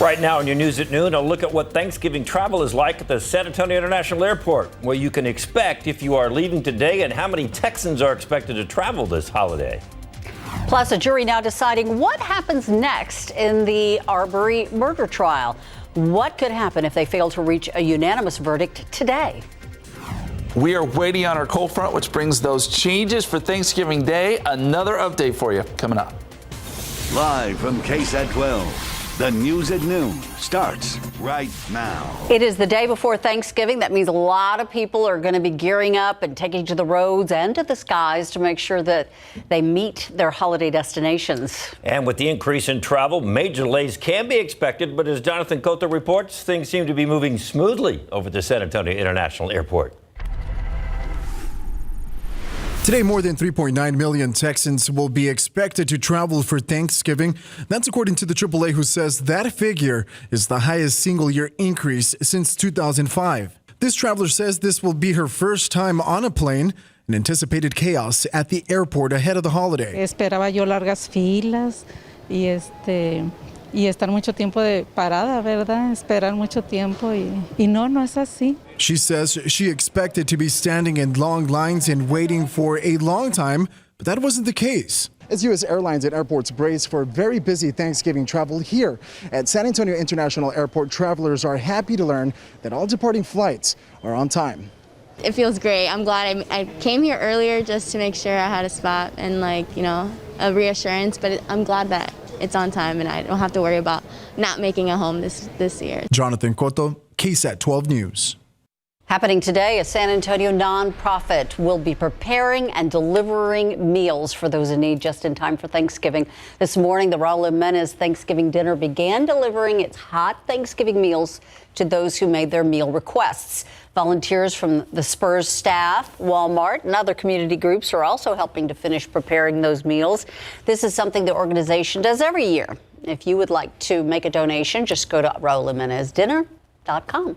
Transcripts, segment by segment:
Right now in your news at noon, a look at what Thanksgiving travel is like at the San Antonio International Airport, what you can expect if you are leaving today, and how many Texans are expected to travel this holiday. Plus, a jury now deciding what happens next in the Arbery murder trial. What could happen if they fail to reach a unanimous verdict today? We are waiting on our cold front, which brings those changes for Thanksgiving Day. Another update for you coming up. Live from KSAT 12. The news at noon starts right now. It is the day before Thanksgiving. That means a lot of people are going to be gearing up and taking to the roads and to the skies to make sure that they meet their holiday destinations. And with the increase in travel, major delays can be expected. But as Jonathan Cotto reports, things seem to be moving smoothly over the San Antonio International Airport. Today, more than 3.9 million Texans will be expected to travel for Thanksgiving. That's according to the AAA, who says that figure is the highest single-year increase since 2005. This traveler says this will be her first time on a plane and anticipated chaos at the airport ahead of the holiday. Esperaba yo largas filas y estar mucho tiempo de parada, ¿verdad? Esperar mucho tiempo y no es así. She says she expected to be standing in long lines and waiting for a long time, but that wasn't the case. As U.S. airlines and airports brace for very busy Thanksgiving travel here at San Antonio International Airport, travelers are happy to learn that all departing flights are on time. It feels great. I'm glad I came here earlier just to make sure I had a spot and a reassurance, but I'm glad that it's on time and I don't have to worry about not making a home this year. Jonathan Cotto, KSAT 12 News. Happening today, a San Antonio nonprofit will be preparing and delivering meals for those in need just in time for Thanksgiving. This morning, the Raul Jimenez Thanksgiving dinner began delivering its hot Thanksgiving meals to those who made their meal requests. Volunteers from the Spurs staff, Walmart, and other community groups are also helping to finish preparing those meals. This is something the organization does every year. If you would like to make a donation, just go to rauljimenezdinner.com.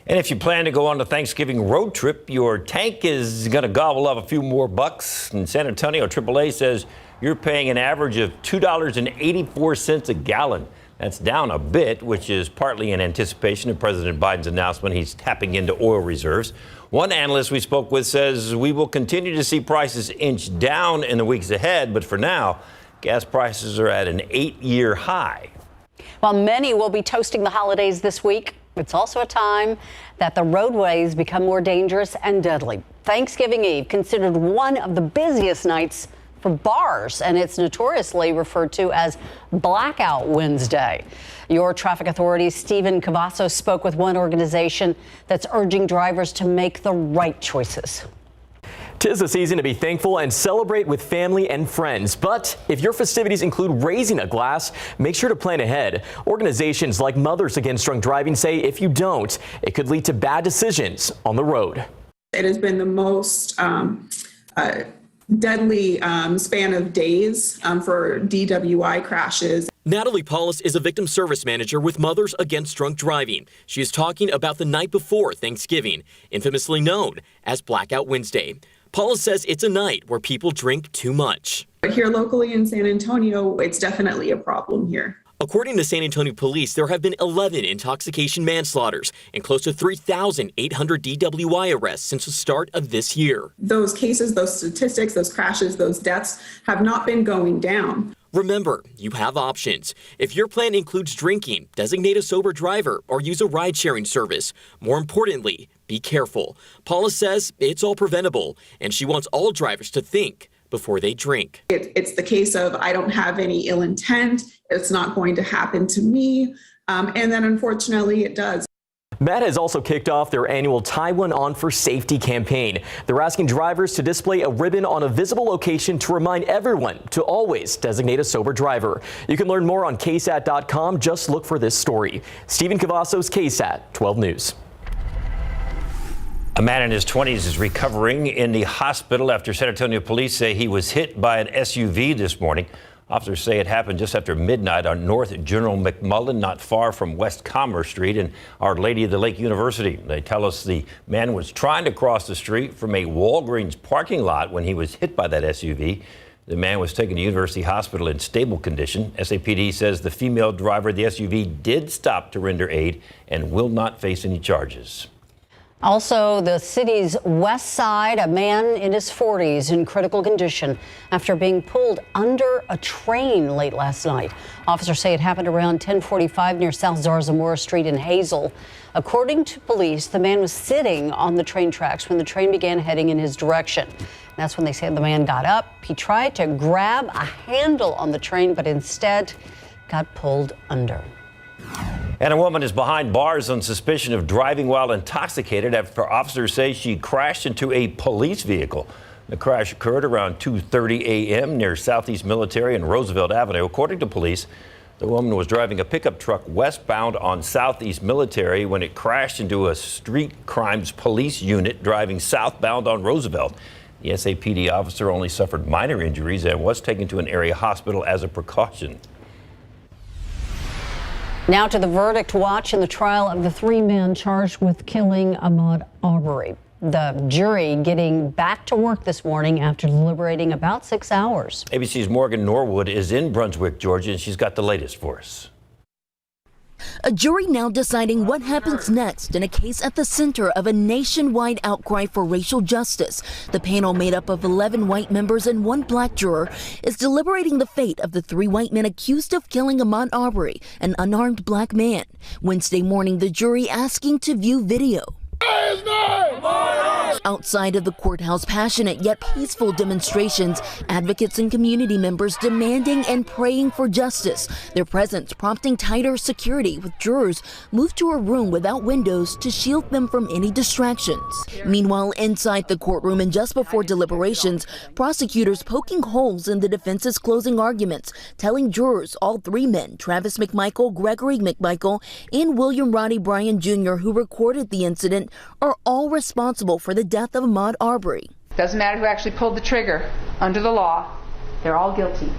And if you plan to go on a Thanksgiving road trip, your tank is going to gobble up a few more bucks. In San Antonio, AAA says you're paying an average of $2.84 a gallon. That's down a bit, which is partly in anticipation of President Biden's announcement he's tapping into oil reserves. One analyst we spoke with says we will continue to see prices inch down in the weeks ahead, but for now, gas prices are at an 8-year high. While many will be toasting the holidays this week, it's also a time that the roadways become more dangerous and deadly. Thanksgiving Eve, considered one of the busiest nights for bars, and it's notoriously referred to as Blackout Wednesday. Your traffic authority, Stephen Cavazos, spoke with one organization that's urging drivers to make the right choices. 'Tis the season to be thankful and celebrate with family and friends. But if your festivities include raising a glass, make sure to plan ahead. Organizations like Mothers Against Drunk Driving say if you don't, it could lead to bad decisions on the road. It has been the most deadly span of days for DWI crashes. Natalie Paulus is a victim service manager with Mothers Against Drunk Driving. She is talking about the night before Thanksgiving, infamously known as Blackout Wednesday. Paulus says it's a night where people drink too much. But here locally in San Antonio, it's definitely a problem here. According to San Antonio police, there have been 11 intoxication manslaughters and close to 3,800 DWI arrests since the start of this year. Those cases, those statistics, those crashes, those deaths have not been going down. Remember, you have options. If your plan includes drinking, designate a sober driver or use a ride-sharing service. More importantly, be careful. Paula says it's all preventable, and she wants all drivers to think before they drink. It's the case of I don't have any ill intent. It's not going to happen to me. And then unfortunately it does. Met has also kicked off their annual Tie One On for Safety campaign. They're asking drivers to display a ribbon on a visible location to remind everyone to always designate a sober driver. You can learn more on KSAT.com. Just look for this story. Stephen Cavazos, KSAT 12 News. A man in his 20s is recovering in the hospital after San Antonio police say he was hit by an SUV this morning. Officers say it happened just after midnight on North General McMullen, not far from West Commerce Street and Our Lady of the Lake University. They tell us the man was trying to cross the street from a Walgreens parking lot when he was hit by that SUV. The man was taken to University Hospital in stable condition. SAPD says the female driver of the SUV did stop to render aid and will not face any charges. Also, the city's west side, a man in his 40s in critical condition after being pulled under a train late last night. Officers say it happened around 10:45 near South Zarzamora Street in Hazel. According to police, the man was sitting on the train tracks when the train began heading in his direction. That's when they say the man got up. He tried to grab a handle on the train, but instead got pulled under. And a woman is behind bars on suspicion of driving while intoxicated after officers say she crashed into a police vehicle. The crash occurred around 2:30 a.m. near Southeast Military and Roosevelt Avenue. According to police, the woman was driving a pickup truck westbound on Southeast Military when it crashed into a street crimes police unit driving southbound on Roosevelt. The SAPD officer only suffered minor injuries and was taken to an area hospital as a precaution. Now to the verdict watch in the trial of the three men charged with killing Ahmaud Arbery. The jury getting back to work this morning after deliberating about 6 hours. ABC's Morgan Norwood is in Brunswick, Georgia, and she's got the latest for us. A jury now deciding what happens next in a case at the center of a nationwide outcry for racial justice. The panel, made up of 11 white members and one black juror, is deliberating the fate of the three white men accused of killing Ahmaud Arbery, an unarmed black man. Wednesday morning, the jury asking to view video. Outside of the courthouse, passionate yet peaceful demonstrations, advocates and community members demanding and praying for justice. Their presence prompting tighter security, with jurors moved to a room without windows to shield them from any distractions. Meanwhile, inside the courtroom and just before deliberations, prosecutors poking holes in the defense's closing arguments, telling jurors all three men, Travis McMichael, Gregory McMichael, and William Roddy Bryan Jr., who recorded the incident, are all responsible for the death of Ahmaud Arbery. Doesn't matter who actually pulled the trigger. Under the law, they're all guilty,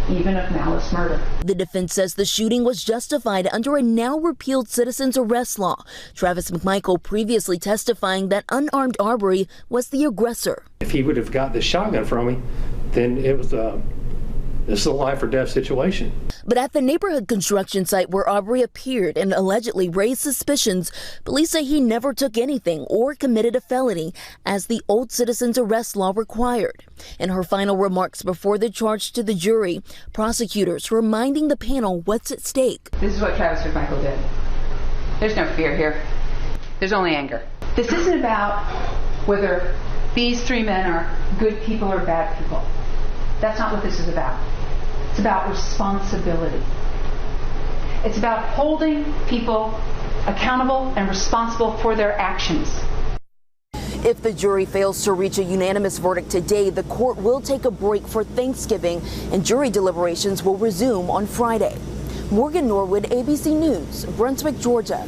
even of malice murder. The defense says the shooting was justified under a now repealed citizen's arrest law. Travis McMichael previously testifying that unarmed Arbery was the aggressor. If he would have got the shotgun from me, then this is a life or death situation. But at the neighborhood construction site where Arbery appeared and allegedly raised suspicions, police say he never took anything or committed a felony, as the old citizen's arrest law required. In her final remarks before the charge to the jury, prosecutors reminding the panel what's at stake. This is what Travis McMichael did. There's no fear here. There's only anger. This isn't about whether these three men are good people or bad people. That's not what this is about. It's about responsibility. It's about holding people accountable and responsible for their actions. If the jury fails to reach a unanimous verdict today, the court will take a break for Thanksgiving, and jury deliberations will resume on Friday. Morgan Norwood, ABC News, Brunswick, Georgia.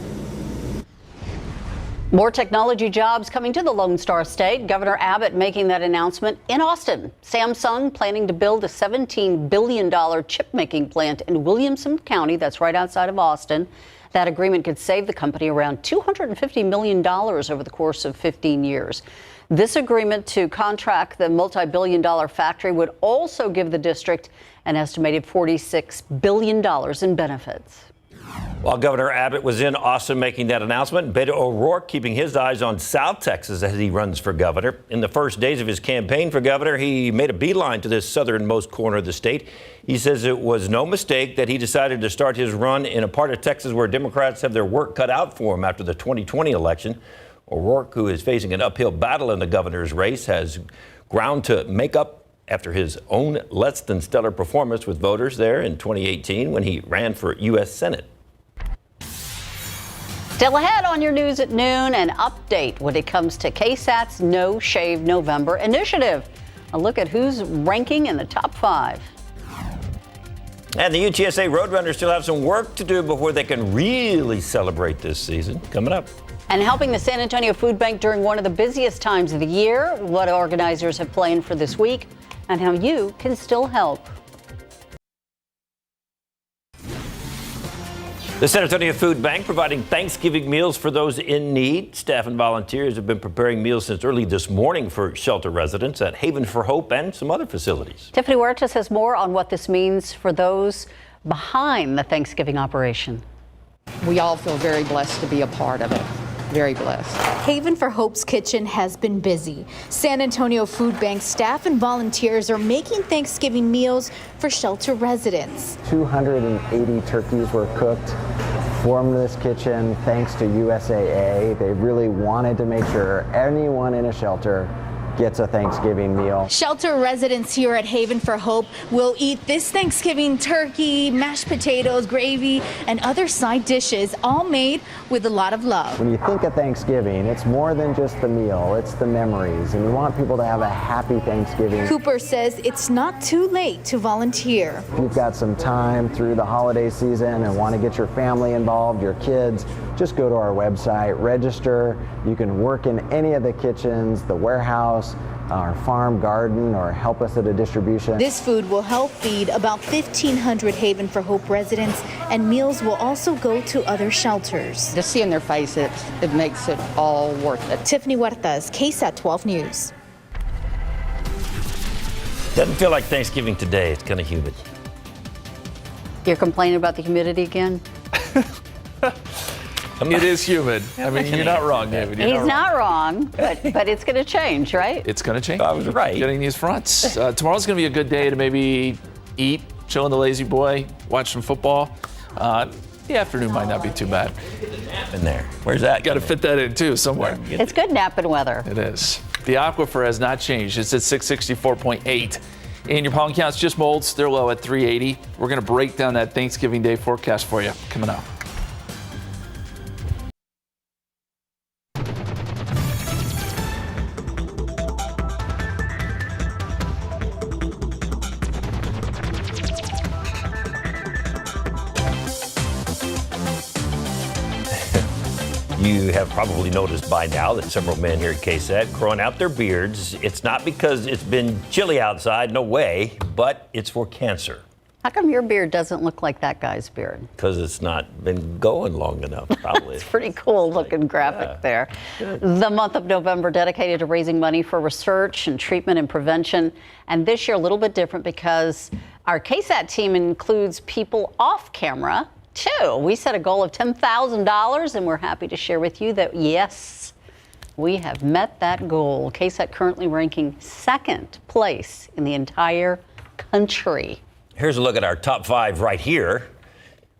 More technology jobs coming to the Lone Star State. Governor Abbott making that announcement in Austin. Samsung planning to build a $17 billion chip-making plant in Williamson County. That's right outside of Austin. That agreement could save the company around $250 million over the course of 15 years. This agreement to contract the multi-billion-dollar factory would also give the district an estimated $46 billion in benefits. While Governor Abbott was in Austin making that announcement, Beto O'Rourke keeping his eyes on South Texas as he runs for governor. In the first days of his campaign for governor, he made a beeline to this southernmost corner of the state. He says it was no mistake that he decided to start his run in a part of Texas where Democrats have their work cut out for him after the 2020 election. O'Rourke, who is facing an uphill battle in the governor's race, has ground to make up after his own less than stellar performance with voters there in 2018 when he ran for U.S. Senate. Still ahead on your news at noon, an update when it comes to KSAT's No Shave November initiative. A look at who's ranking in the top 5. And the UTSA Roadrunners still have some work to do before they can really celebrate this season. Coming up. And helping the San Antonio Food Bank during one of the busiest times of the year, what organizers have planned for this week, and how you can still help. The San Antonio Food Bank providing Thanksgiving meals for those in need. Staff and volunteers have been preparing meals since early this morning for shelter residents at Haven for Hope and some other facilities. Tiffany Huertas has more on what this means for those behind the Thanksgiving operation. We all feel very blessed to be a part of it. Very blessed. Haven for Hope's kitchen has been busy. San Antonio Food Bank staff and volunteers are making Thanksgiving meals for shelter residents. 280 turkeys were cooked from this kitchen thanks to USAA. They really wanted to make sure anyone in a shelter gets a Thanksgiving meal. Shelter residents here at Haven for Hope will eat this Thanksgiving turkey, mashed potatoes, gravy, and other side dishes, all made with a lot of love. When you think of Thanksgiving, it's more than just the meal, it's the memories, and we want people to have a happy Thanksgiving. Cooper says it's not too late to volunteer. If you've got some time through the holiday season and want to get your family involved, your kids, just go to our website, register. You can work in any of the kitchens, the warehouse, our farm, garden, or help us at a distribution. This food will help feed about 1,500 Haven for Hope residents, and meals will also go to other shelters. Just seeing their faces, it makes it all worth it. Tiffany Huertas, KSAT 12 News. Doesn't feel like Thanksgiving today. It's kind of humid. You're complaining about the humidity again? It is humid. I mean, you're not wrong, David. He's not wrong, but it's going to change, right? It's going to change. I was right. Getting these fronts. Tomorrow's going to be a good day to maybe eat, chill in the lazy boy, watch some football. The afternoon might not be too bad. In there. Where's that? Got to fit that in too somewhere. It's good napping weather. It is. The aquifer has not changed. It's at 664.8. And your pollen counts just molds. They're low at 380. We're going to break down that Thanksgiving Day forecast for you coming up. You have probably noticed by now that several men here at KSAT growing out their beards. It's not because it's been chilly outside, no way, but it's for cancer. How come your beard doesn't look like that guy's beard? Because it's not been going long enough, probably. It's pretty cool looking graphic there. The month of November dedicated to raising money for research and treatment and prevention. And this year a little bit different because our KSAT team includes people off camera too. We set a goal of $10,000 and we're happy to share with you that yes, we have met that goal. KSAT currently ranking second place in the entire country. Here's a look at our top 5 right here.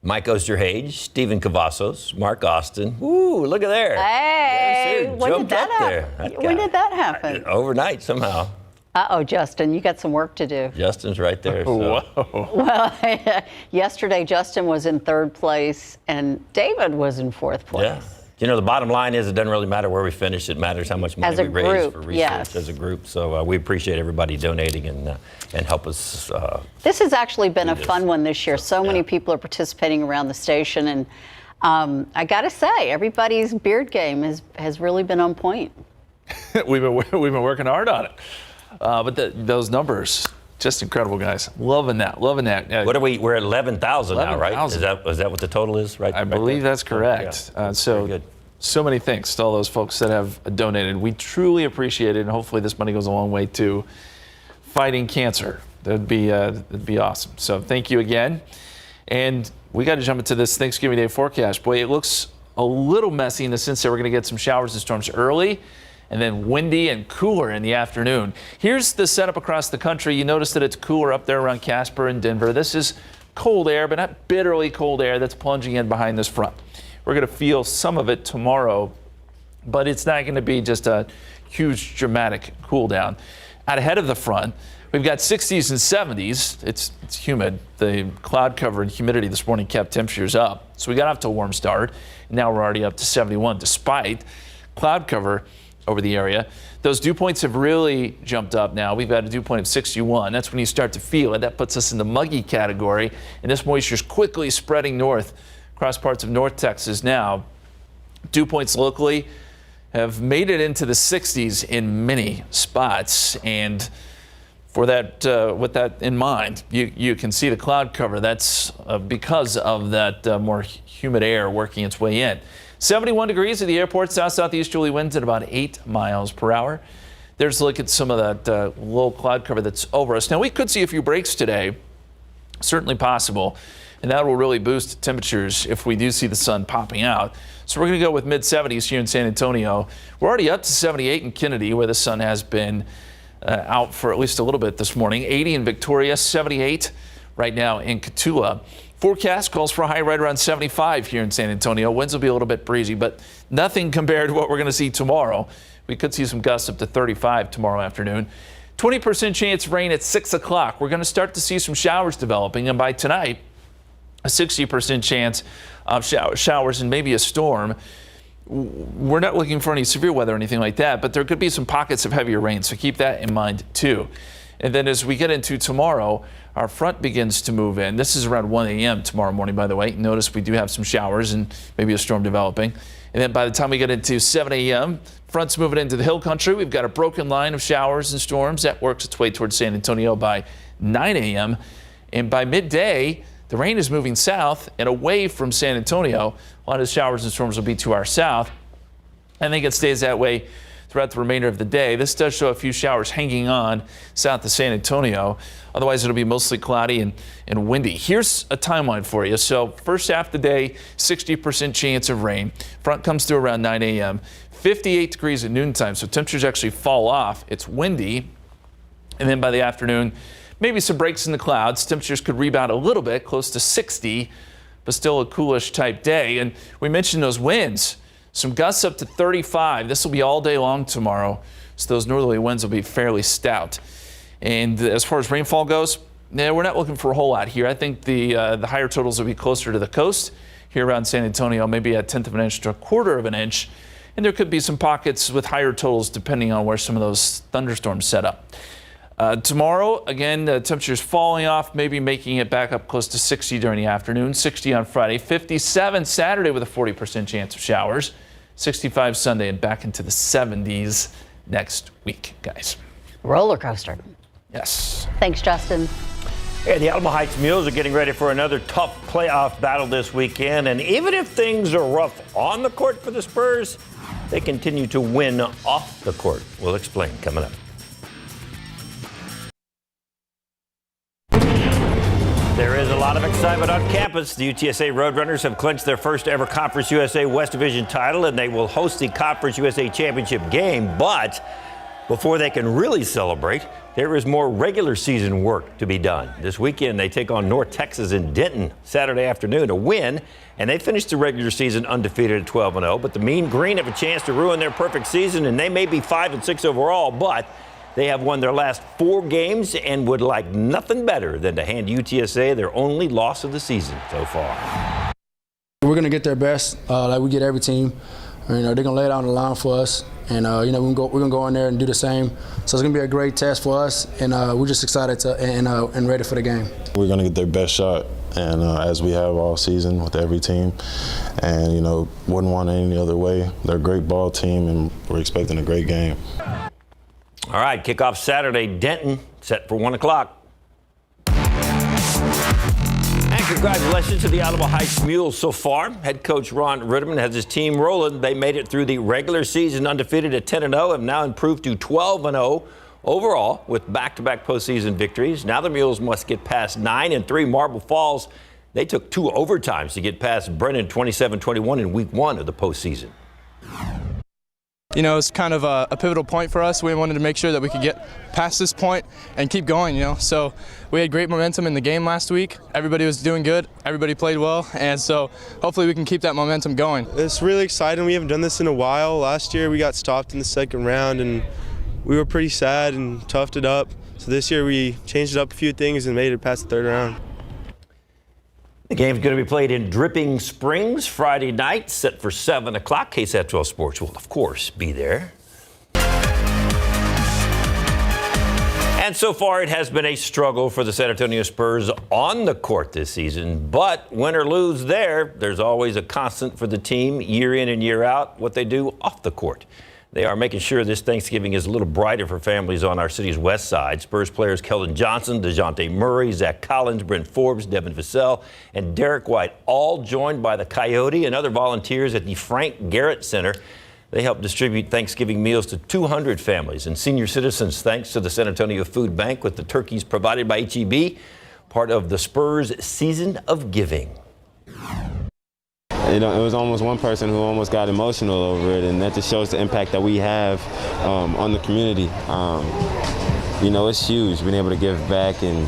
Mike Osterhage, Stephen Cavazos, Mark Austin. Ooh, look at there. Hey, when did that happen? When did that happen? Overnight somehow. Uh-oh, Justin, you got some work to do. Justin's right there. So. Whoa. Well, yesterday Justin was in 3rd place and David was in 4th place. Yeah. You know, the bottom line is it doesn't really matter where we finish. It matters how much money we raise for research as a group. So we appreciate everybody donating and help us. This has actually been a fun one this year. So many people are participating around the station. And I got to say, everybody's beard game has really been on point. We've been working hard on it. But those numbers, just incredible, guys. Loving that. What are we? We're at 11,000 now, right? Is that what the total is? Right. I believe that's correct. Yeah. So many thanks to all those folks that have donated. We truly appreciate it, and hopefully this money goes a long way to fighting cancer. That'd be awesome. So thank you again. And we got to jump into this Thanksgiving Day forecast. Boy, it looks a little messy in the sense that we're going to get some showers and storms early, and then windy and cooler in the afternoon. Here's the setup across the country. You notice that it's cooler up there around Casper and Denver. This is cold air, but not bitterly cold air that's plunging in behind this front. We're going to feel some of it tomorrow, but it's not going to be just a huge dramatic cool down. Out ahead of the front, we've got 60s and 70s. It's humid. The cloud cover and humidity this morning kept temperatures up. So we got off to a warm start. Now we're already up to 71 despite cloud cover over the area. Those dew points have really jumped up now. We've got a dew point of 61. That's when you start to feel it. That puts us in the muggy category. And this moisture is quickly spreading north across parts of North Texas now. Dew points locally have made it into the 60s in many spots. And For that, with that in mind, you can see the cloud cover. That's because of that more humid air working its way in. 71 degrees at the airport, south-southeasterly winds at about 8 miles per hour. There's a look at some of that low cloud cover that's over us. Now, we could see a few breaks today, certainly possible, and that will really boost temperatures if we do see the sun popping out. So we're going to go with mid-70s here in San Antonio. We're already up to 78 in Kennedy, where the sun has been out for at least a little bit this morning. 80 in Victoria, 78 right now in Cotulla. Forecast calls for a high right around 75 here in San Antonio. Winds will be a little bit breezy, but nothing compared to what we're going to see tomorrow. We could see some gusts up to 35 tomorrow afternoon. 20% chance of rain at 6 o'clock. We're going to start to see some showers developing, and by tonight, a 60% chance of showers and maybe a storm. We're not looking for any severe weather or anything like that, but there could be some pockets of heavier rain, so keep that in mind too. And then as we get into tomorrow, our front begins to move in. This is around 1 a.m. tomorrow morning, by the way. Notice we do have some showers and maybe a storm developing. And then by the time we get into 7 a.m., front's moving into the hill country. We've got a broken line of showers and storms that works its way towards San Antonio by 9 a.m. And by midday, the rain is moving south and away from San Antonio. A lot of the showers and storms will be to our south. I think it stays that way throughout the remainder of the day. This does show a few showers hanging on south of San Antonio. Otherwise, it'll be mostly cloudy and windy. Here's a timeline for you. So first half of the day, 60% chance of rain. Front comes through around 9 a.m. 58 degrees at noontime, so temperatures actually fall off. It's windy. And then by the afternoon, maybe some breaks in the clouds. Temperatures could rebound a little bit, close to 60, but still a coolish type day. And we mentioned those winds. Some gusts up to 35. This will be all day long tomorrow, so those northerly winds will be fairly stout. And as far as rainfall goes, we're not looking for a whole lot here. I think the higher totals will be closer to the coast here around San Antonio, maybe a 1/10 of an inch to a 1/4 of an inch. And there could be some pockets with higher totals depending on where some of those thunderstorms set up. Tomorrow, again, the temperatures falling off, maybe making it back up close to 60 during the afternoon. 60 on Friday, 57 Saturday with a 40% chance of showers. 65 Sunday, and back into the 70s next week, guys. Roller coaster. Yes. Thanks, Justin. Yeah, the Alamo Heights Mules are getting ready for another tough playoff battle this weekend. And even if things are rough on the court for the Spurs, they continue to win off the court. We'll explain coming up. There is a lot of excitement on campus. The UTSA Roadrunners have clinched their first ever Conference USA West Division title, and they will host the Conference USA Championship game. But before they can really celebrate, there is more regular season work to be done. This weekend, they take on North Texas in Denton Saturday afternoon, a win, and they finished the regular season undefeated at 12-0. But the Mean Green have a chance to ruin their perfect season, and they may be 5-6 overall, but they have won their last 4 games and would like nothing better than to hand UTSA their only loss of the season so far. We're going to get their best, like we get every team. They're going to lay it out on the line for us, and we're going to go in there and do the same. So it's going to be a great test for us, and we're just excited and ready for the game. We're going to get their best shot, and as we have all season with every team, and wouldn't want it any other way. They're a great ball team, and we're expecting a great game. All right, kickoff Saturday, Denton, set for 1 o'clock. And congratulations to the Alamo Heights Mules so far. Head coach Ron Ritterman has his team rolling. They made it through the regular season undefeated at 10-0, have now improved to 12-0 overall with back-to-back postseason victories. Now the Mules must get past 9-3 Marble Falls. They took 2 overtimes to get past Brennan 27-21 in week 1 of the postseason. It's kind of a pivotal point for us. We wanted to make sure that we could get past this point and keep going, So we had great momentum in the game last week. Everybody was doing good. Everybody played well. And so hopefully we can keep that momentum going. It's really exciting. We haven't done this in a while. Last year we got stopped in the second round and we were pretty sad and toughed it up. So this year we changed up a few things and made it past the third round. The game's going to be played in Dripping Springs Friday night, set for 7 o'clock. KSAT 12 Sports will, of course, be there. And so far, it has been a struggle for the San Antonio Spurs on the court this season. But win or lose there's always a constant for the team year in and year out, what they do off the court. They are making sure this Thanksgiving is a little brighter for families on our city's west side. Spurs players Keldon Johnson, DeJounte Murray, Zach Collins, Brent Forbes, Devin Vassell, and Derek White, all joined by the Coyote and other volunteers at the Frank Garrett Center. They help distribute Thanksgiving meals to 200 families and senior citizens, thanks to the San Antonio Food Bank with the turkeys provided by HEB, part of the Spurs Season of Giving. It was almost one person who almost got emotional over it, and that just shows the impact that we have on the community. It's huge being able to give back, and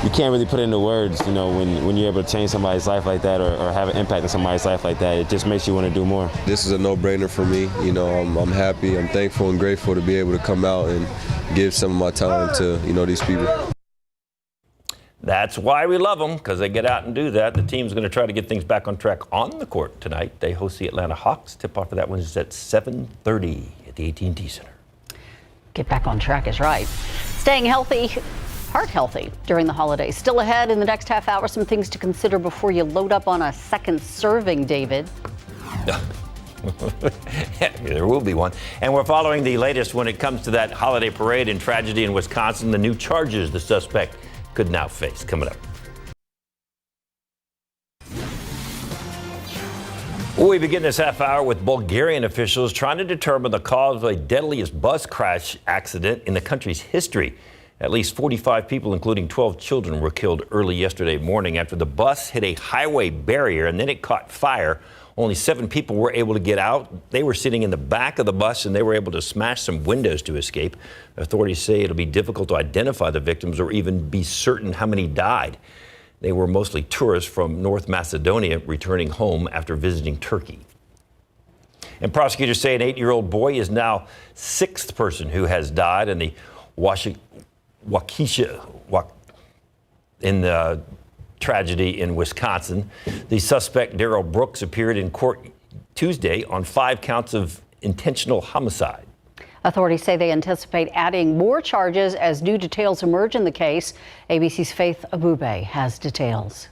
you can't really put it into words, when you're able to change somebody's life like that or have an impact on somebody's life like that. It just makes you want to do more. This is a no-brainer for me. I'm happy, I'm thankful and grateful to be able to come out and give some of my time to, these people. That's why we love them, because they get out and do that. The team's going to try to get things back on track on the court tonight. They host the Atlanta Hawks. Tip-off for that one is at 7:30 at the AT&T Center. Get back on track is right. Staying healthy, heart healthy during the holidays. Still ahead in the next half hour, some things to consider before you load up on a second serving, David. Yeah, there will be one. And we're following the latest when it comes to that holiday parade and tragedy in Wisconsin. The new charges the suspect could now face. Coming up. We begin this half hour with Bulgarian officials trying to determine the cause of the deadliest bus crash accident in the country's history. At least 45 people, including 12 children, were killed early yesterday morning after the bus hit a highway barrier and then it caught fire. Only 7 people were able to get out. They were sitting in the back of the bus and they were able to smash some windows to escape. Authorities say it'll be difficult to identify the victims or even be certain how many died. They were mostly tourists from North Macedonia returning home after visiting Turkey. And prosecutors say an 8-year-old boy is now 6th person who has died in the tragedy in Wisconsin. The suspect, Darrell Brooks, appeared in court Tuesday on 5 counts of intentional homicide. Authorities say they anticipate adding more charges as new details emerge in the case. ABC's Faith Abube has details.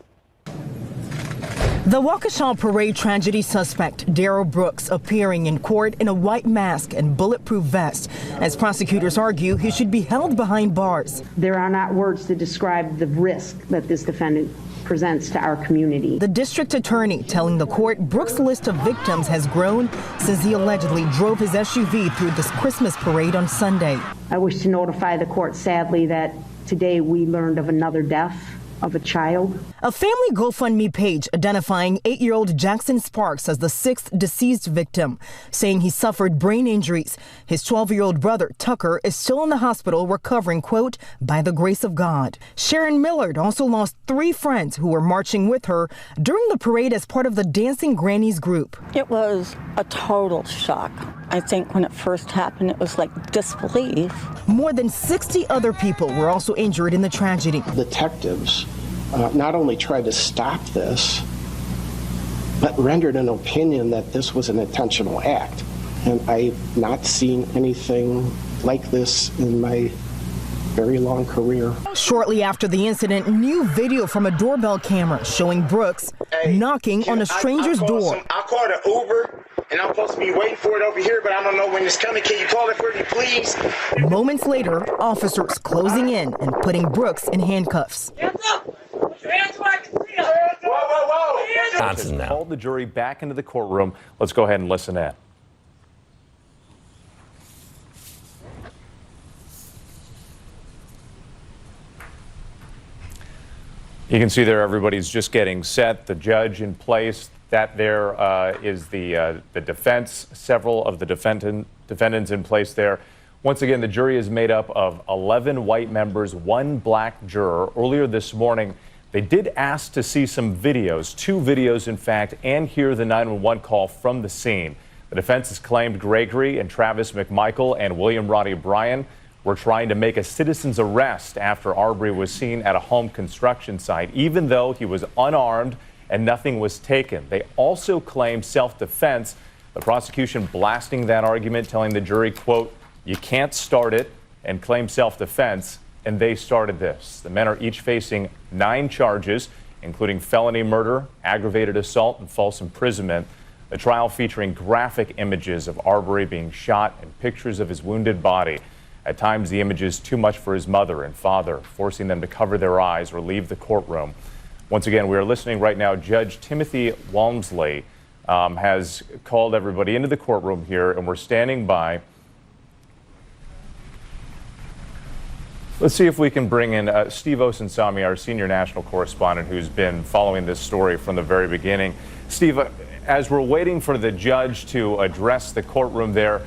The Waukesha parade tragedy suspect, Darrell Brooks, appearing in court in a white mask and bulletproof vest. As prosecutors argue, he should be held behind bars. There are not words to describe the risk that this defendant presents to our community. The district attorney telling the court Brooks' list of victims has grown since he allegedly drove his SUV through this Christmas parade on Sunday. I wish to notify the court sadly that today we learned of another death of a child. A family GoFundMe page identifying 8-year-old Jackson Sparks as the 6th deceased victim, saying he suffered brain injuries. His 12-year-old brother, Tucker, is still in the hospital recovering, quote, by the grace of God. Sharon Millard also lost 3 friends who were marching with her during the parade as part of the Dancing Grannies group. It was a total shock. I think when it first happened, it was like disbelief. More than 60 other people were also injured in the tragedy. Detectives not only tried to stop this, but rendered an opinion that this was an intentional act. And I've not seen anything like this in my very long career. Shortly after the incident, new video from a doorbell camera showing Brooks knocking on a stranger's door. I called an Uber and I'm supposed to be waiting for it over here, but I don't know when it's coming. Can you call it for me, please? Moments later, officers closing in and putting Brooks in handcuffs. Hands up! Put your hands where I can see them! Whoa, whoa, whoa! Johnson now called the jury back into the courtroom. Let's go ahead and listen in. You can see there everybody's just getting set, the judge in place. That there is the defense, several of the defendants in place there. Once again, the jury is made up of 11 white members, 1 black juror. Earlier this morning, they did ask to see some videos, 2 videos in fact, and hear the 911 call from the scene. The defense has claimed Gregory and Travis McMichael and William Roddy Bryan were trying to make a citizen's arrest after Arbery was seen at a home construction site, even though he was unarmed and nothing was taken. They also claimed self-defense, the prosecution blasting that argument, telling the jury, quote, you can't start it, and claim self-defense, and they started this. The men are each facing 9 charges, including felony murder, aggravated assault, and false imprisonment. A trial featuring graphic images of Arbery being shot and pictures of his wounded body. At times, the images too much for his mother and father, forcing them to cover their eyes or leave the courtroom. Once again, we are listening right now. Judge Timothy Walmsley has called everybody into the courtroom here, and we're standing by. Let's see if we can bring in Steve Osunsami, our senior national correspondent, who's been following this story from the very beginning. Steve, as we're waiting for the judge to address the courtroom there,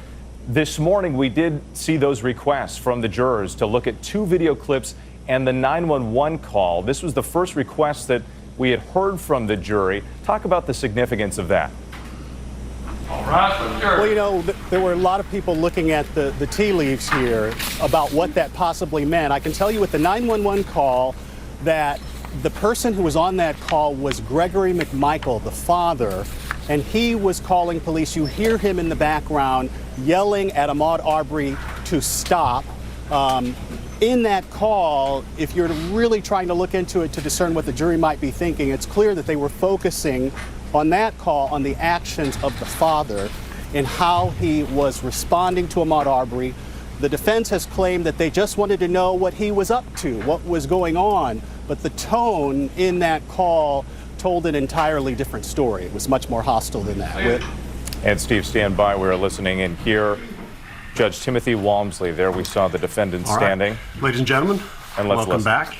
this morning we did see those requests from the jurors to look at 2 video clips and the 911 call. This was the first request that we had heard from the jury. Talk about the significance of that. Well, you know, there were a lot of people looking at the tea leaves here about what that possibly meant. I can tell you with the 911 call that the person who was on that call was Gregory McMichael, the father, and he was calling police. You hear him in the background yelling at Ahmaud Arbery to stop. In that call, if you're really trying to look into it to discern what the jury might be thinking, it's clear that they were focusing on that call on the actions of the father and how he was responding to Ahmaud Arbery. The defense has claimed that they just wanted to know what he was up to, what was going on, but the tone in that call told an entirely different story. It was much more hostile than that. And Steve, stand by. We're listening in here. Judge Timothy Walmsley, there we saw the defendant standing. Ladies and gentlemen, and let's welcome listen. back.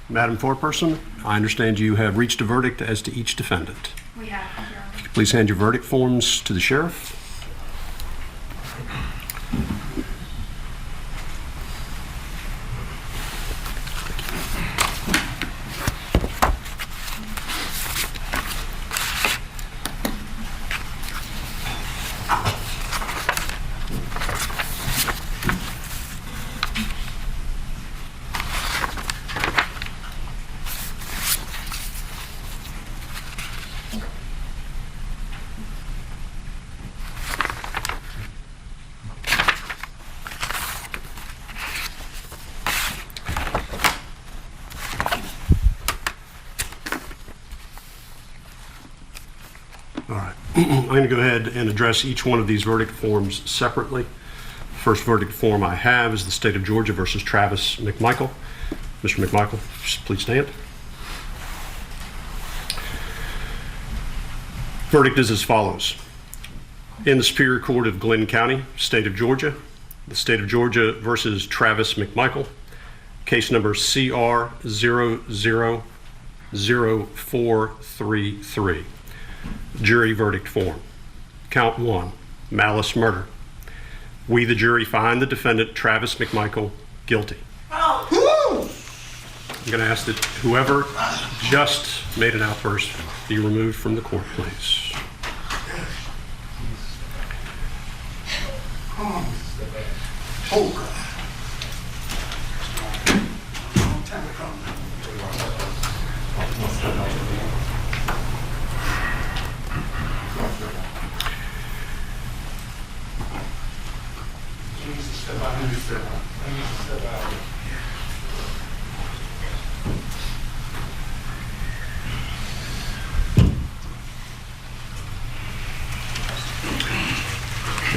Madam foreperson, I understand you have reached a verdict as to each defendant. We have. If you could please hand your verdict forms to the sheriff. All right, I'm going to go ahead and address each one of these verdict forms separately. The first verdict form I have is the State of Georgia versus Travis McMichael. Mr. McMichael, just please stand. Verdict is as follows. In the Superior Court of Glenn County, State of Georgia, the State of Georgia versus Travis McMichael, case number CR 000433. Jury verdict form. Count 1, malice murder. We, the jury, find the defendant, Travis McMichael, guilty. I'm going to ask that whoever just made an outburst be removed from the court, please.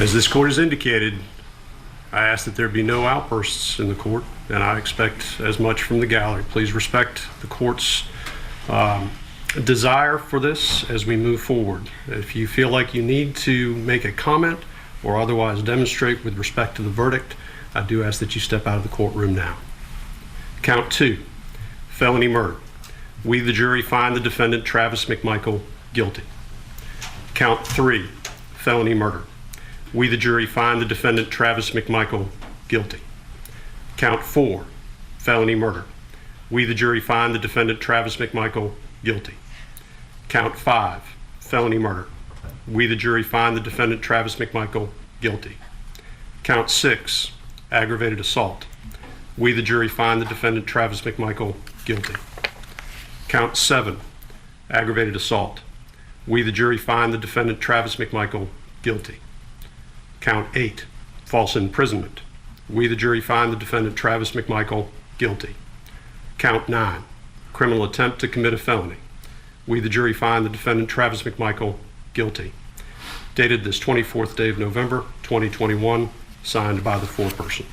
As this court has indicated, I ask that there be no outbursts in the court, and I expect as much from the gallery. Please respect the court's desire for this as we move forward. If you feel like you need to make a comment or otherwise demonstrate with respect to the verdict, I do ask that you step out of the courtroom now. Count 2, felony murder. We, the jury, find the defendant, Travis McMichael, guilty. Count 3, felony murder. We, the jury, find the defendant, Travis McMichael, guilty. Count 4, felony murder. We, the jury, find the defendant, Travis McMichael, guilty. Count 5, felony murder. We, the jury, find the defendant, Travis McMichael, guilty. Count 6, aggravated assault. We, the jury, find the defendant, Travis McMichael, guilty. Count 7, aggravated assault. We, the jury, find the defendant, Travis McMichael, guilty. Count 8, false imprisonment. We, the jury, find the defendant, Travis McMichael, guilty. Count 9, criminal attempt to commit a felony. We, the jury, find the defendant, Travis McMichael, guilty. dated this 24th day of November, 2021, signed by the foreperson.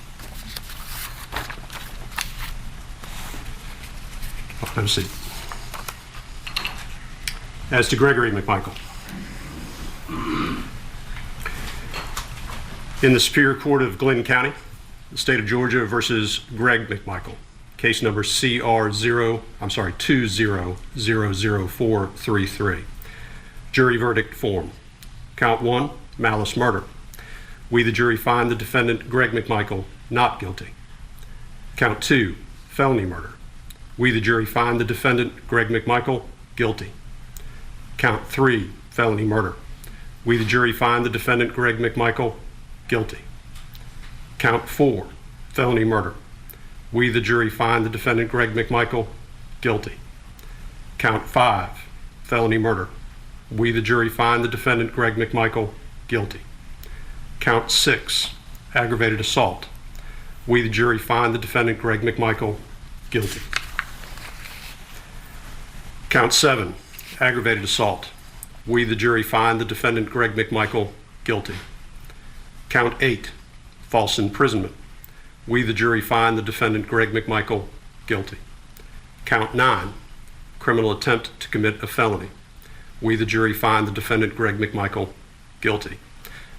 Have a seat. As to Gregory McMichael, in the Superior Court of Glenn County, the state of Georgia versus Greg McMichael, case number CR20000433. Jury verdict form. Count 1, malice murder. We, the jury, find the defendant, Greg McMichael, not guilty. Count 2, felony murder. We, the jury, find the defendant, Greg McMichael, guilty. Count 3, felony murder. We, the jury, find the defendant, Greg McMichael, guilty. Count 4, felony murder. We, the jury, find the defendant, Greg McMichael, guilty. Count 5, felony murder. We, the jury, find the defendant, Greg McMichael, guilty. Count 6, aggravated assault. We, the jury, find the defendant, Greg McMichael, guilty. Count 7, aggravated assault. We, the jury, find the defendant, Greg McMichael, guilty. Count 8, false imprisonment. We, the jury, find the defendant, Greg McMichael, guilty. Count 9, criminal attempt to commit a felony. We, the jury, find the defendant, Greg McMichael, guilty.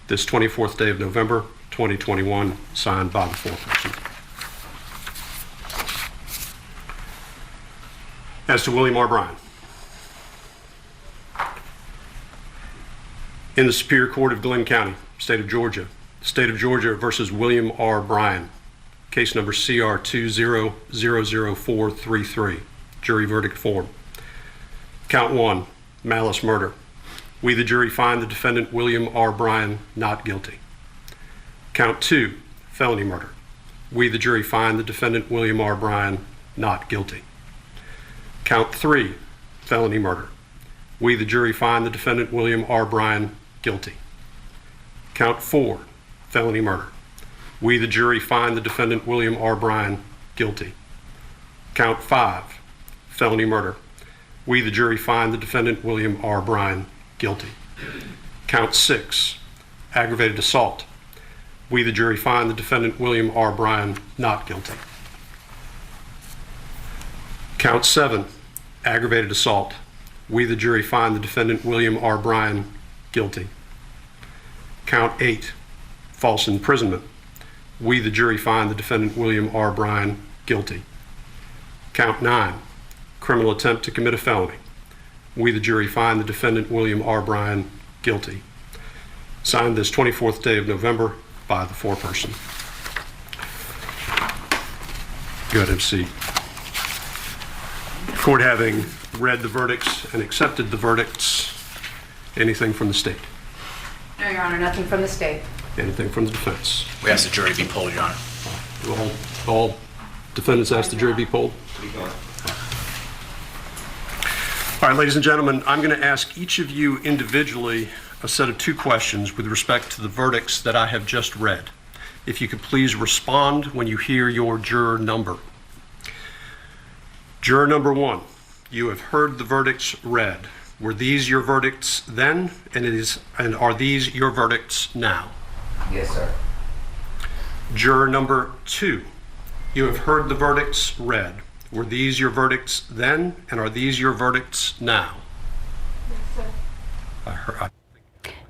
This 24th day of November, 2021, signed by the foreperson. As to William R. Bryan, in the Superior Court of Glenn County, state of Georgia versus William R. Bryan, case number CR20000433, jury verdict form. Count 1, malice murder. We, the jury, find the defendant, William R. Bryan, not guilty. Count 2, felony murder. We, the jury, find the defendant, William R. Bryan, not guilty. Count 3, felony murder. We, the jury, find the defendant, William R. Bryan, guilty. Count 4, felony murder. We, the jury, find the defendant, William R. Bryan, guilty. Count 5, felony murder. We, the jury, find the defendant, William R. Bryan, guilty. Count 6, aggravated assault. We, the jury, find the defendant, William R. Bryan, not guilty. Count 7, aggravated assault. We, the jury, find the defendant, William R. Bryan, guilty. Count 8, false imprisonment. We, the jury, find the defendant, William R. Bryan, guilty. Count 9, criminal attempt to commit a felony. We, the jury, find the defendant, William R. Bryan, guilty. Signed this 24th day of November by the foreperson. Go ahead and have a seat. Court having read the verdicts and accepted the verdicts, anything from the state? No, Your Honor, nothing from the state. Anything from the defense? We ask the jury be polled, Your Honor. All defendants ask the jury be polled? All right, ladies and gentlemen, I'm going to ask each of you individually a set of 2 questions with respect to the verdicts that I have just read. If you could please respond when you hear your juror number. Juror number 1, you have heard the verdicts read. Were these your verdicts then, and are these your verdicts now? Yes, sir. Juror number 2, you have heard the verdicts read. Were these your verdicts then, and are these your verdicts now? Yes, sir.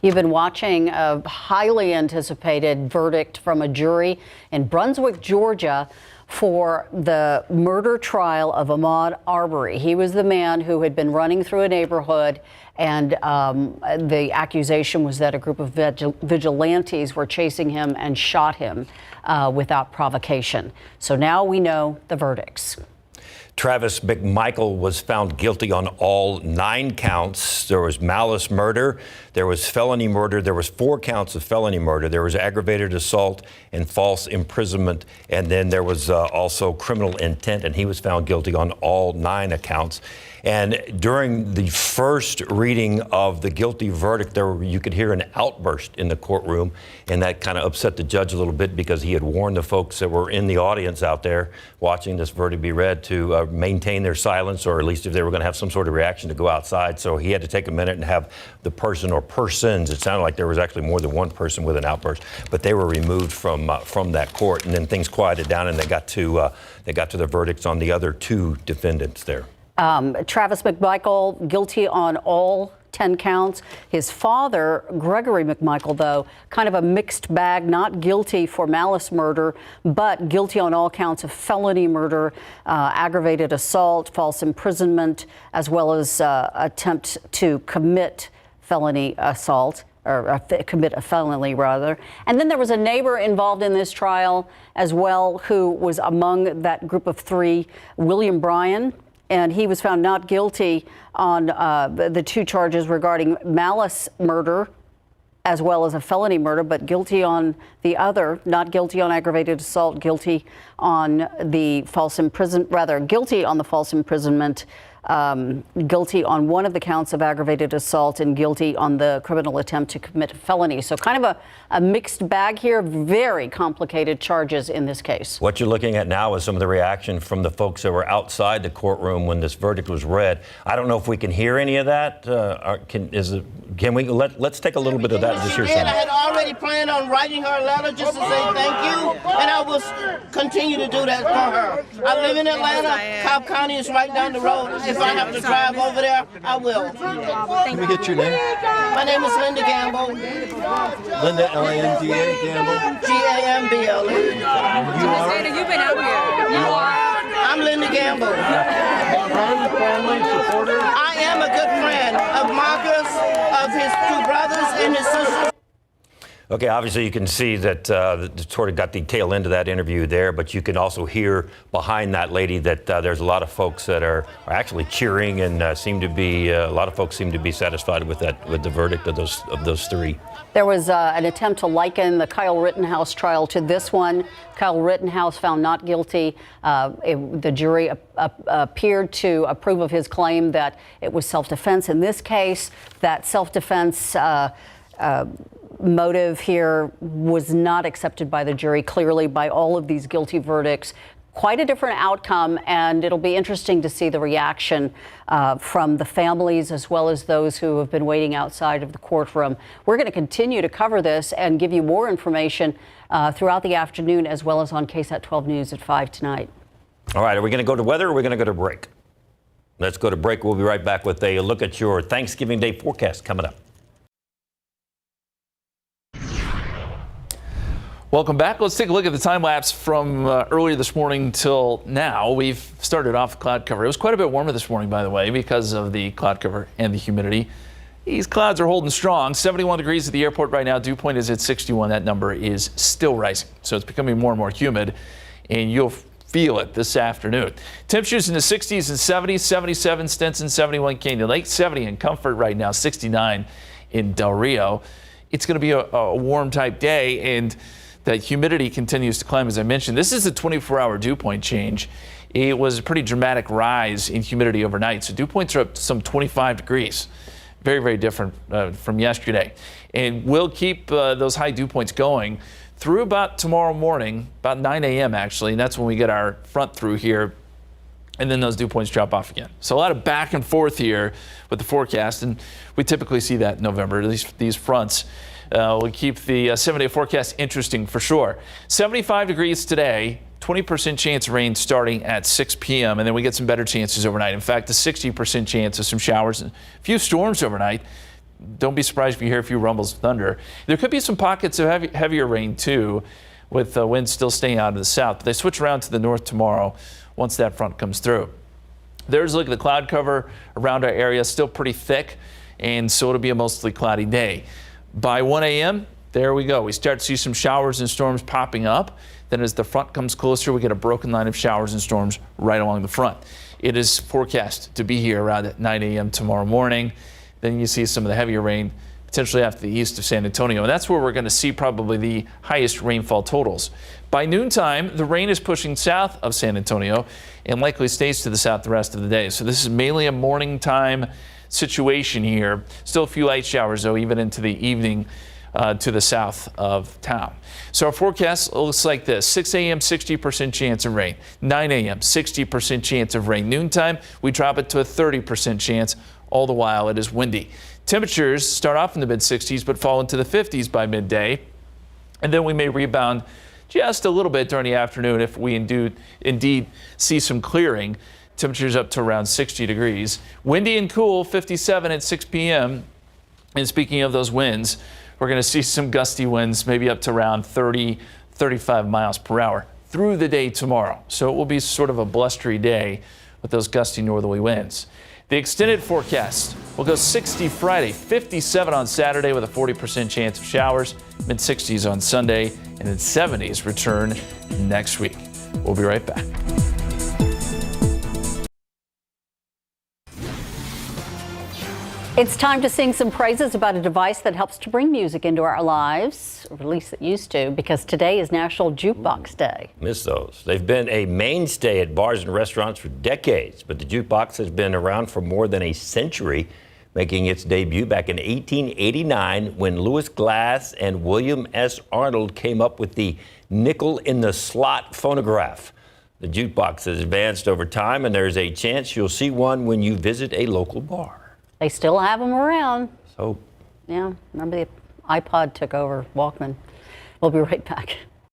You've been watching a highly anticipated verdict from a jury in Brunswick, Georgia, for the murder trial of Ahmaud Arbery. He was the man who had been running through a neighborhood, and the accusation was that a group of vigilantes were chasing him and shot him without provocation. So now we know the verdicts. Travis McMichael was found guilty on all 9 counts. There was malice murder, there was felony murder, there was 4 counts of felony murder, there was aggravated assault and false imprisonment, and then there was also criminal intent, and he was found guilty on all 9 accounts. And during the first reading of the guilty verdict, you could hear an outburst in the courtroom, and that kind of upset the judge a little bit because he had warned the folks that were in the audience out there watching this verdict be read to maintain their silence, or at least if they were going to have some sort of reaction, to go outside. So he had to take a minute and have the person or persons, it sounded like there was actually more than one person with an outburst, but they were removed from that court. And then things quieted down, and they got to the verdicts on the other two defendants there. Travis McMichael, guilty on all 10 counts. His father, Gregory McMichael, though, kind of a mixed bag, not guilty for malice murder, but guilty on all counts of felony murder, aggravated assault, false imprisonment, as well as attempt to commit felony assault, or commit a felony, rather. And then there was a neighbor involved in this trial as well, who was among that group of three, William Bryan. And he was found not guilty on the two charges regarding malice murder as well as a felony murder, but guilty on the other, not guilty on aggravated assault, guilty on the false imprisonment, rather guilty on the false imprisonment, guilty on one of the counts of aggravated assault, and guilty on the criminal attempt to commit a felony. So kind of a mixed bag here, very complicated charges in this case. What you're looking at now is some of the reaction from the folks that were outside the courtroom when this verdict was read. I don't know if we can hear any of that. Can we let's take a little bit of that and just hear something. I had already planned on writing her a letter just to say thank you, and I will continue to do that for her. I live in Atlanta. Cobb County is right down the road. If I have to drive over there, I will. Can we get your name? My name is Linda Gamble. Linda, L-A-N-D-A, Gamble. G-A-M-B-L-E. You are? You've been out here. You are? I'm Linda Gamble. Friend, family, supporter? I am a good friend of Marcus, of his two brothers and his sister. Okay, obviously you can see that sort of got the tail end of that interview there, but you can also hear behind that lady that there's a lot of folks that are actually cheering, and seem to be a lot of folks seem to be satisfied with the verdict of those three. There was an attempt to liken the Kyle Rittenhouse trial to this one. Kyle Rittenhouse found not guilty. The jury appeared to approve of his claim that it was self-defense. In this case, that self-defense motive here was not accepted by the jury, clearly, by all of these guilty verdicts. Quite a different outcome, and it'll be interesting to see the reaction from the families as well as those who have been waiting outside of the courtroom. We're going to continue to cover this and give you more information throughout the afternoon, as well as on KSAT 12 News at 5 tonight. All right, are we going to go to weather, or are we going to go to break? Let's go to break. We'll be right back with a look at your Thanksgiving Day forecast coming up. Welcome back. Let's take a look at the time lapse from earlier this morning till now. We've started off cloud cover. It was quite a bit warmer this morning, by the way, because of the cloud cover and the humidity. These clouds are holding strong. 71 degrees at the airport right now. Dew point is at 61. That number is still rising. So it's becoming more and more humid, and you'll feel it this afternoon. Temperatures in the 60s and 70s, 77 Stinson, 71 Canyon Lake, 70 in Comfort right now, 69 in Del Rio. It's going to be a warm type day, and that humidity continues to climb, as I mentioned. This is a 24-hour dew point change. It was a pretty dramatic rise in humidity overnight. So dew points are up to some 25 degrees. Very, very different from yesterday. And we'll keep those high dew points going through about tomorrow morning, about 9 a.m. actually. And that's when we get our front through here. And then those dew points drop off again. So a lot of back and forth here with the forecast. And we typically see that in November, these fronts. We'll keep the 7-day forecast interesting for sure. 75 degrees today, 20% chance of rain starting at 6 p.m. And then we get some better chances overnight. In fact, a 60% chance of some showers and a few storms overnight. Don't be surprised if you hear a few rumbles of thunder. There could be some pockets of heavier rain too, with the wind still staying out of the south. But they switch around to the north tomorrow once that front comes through. There's a look at the cloud cover around our area, still pretty thick, and so it'll be a mostly cloudy day. By 1 a.m., there we go. We start to see some showers and storms popping up. Then as the front comes closer, we get a broken line of showers and storms right along the front. It is forecast to be here around at 9 a.m. tomorrow morning. Then you see some of the heavier rain potentially off to the east of San Antonio. And that's where we're going to see probably the highest rainfall totals. By noontime, the rain is pushing south of San Antonio and likely stays to the south the rest of the day. So this is mainly a morning time situation here. Still a few light showers, though, even into the evening to the south of town. So our forecast looks like this: 6 a.m. 60% chance of rain, 9 a.m. 60% chance of rain. Noontime, we drop it to a 30% chance. All the while, it is windy. Temperatures start off in the mid-60s but fall into the 50s by midday, and then we may rebound just a little bit during the afternoon if we indeed see some clearing. Temperatures up to around 60 degrees. Windy and cool, 57 at 6 p.m. And speaking of those winds, we're going to see some gusty winds, maybe up to around 30, 35 miles per hour through the day tomorrow. So it will be sort of a blustery day with those gusty northerly winds. The extended forecast will go 60 Friday, 57 on Saturday with a 40% chance of showers, mid-60s on Sunday, and then 70s return next week. We'll be right back. It's time to sing some praises about a device that helps to bring music into our lives, or at least it used to, because today is National Jukebox Day. Miss those. They've been a mainstay at bars and restaurants for decades, but the jukebox has been around for more than a century, making its debut back in 1889 when Louis Glass and William S. Arnold came up with the nickel in the slot phonograph. The jukebox has advanced over time, and there's a chance you'll see one when you visit a local bar. They still have them around. So, yeah, remember the iPod took over Walkman. We'll be right back.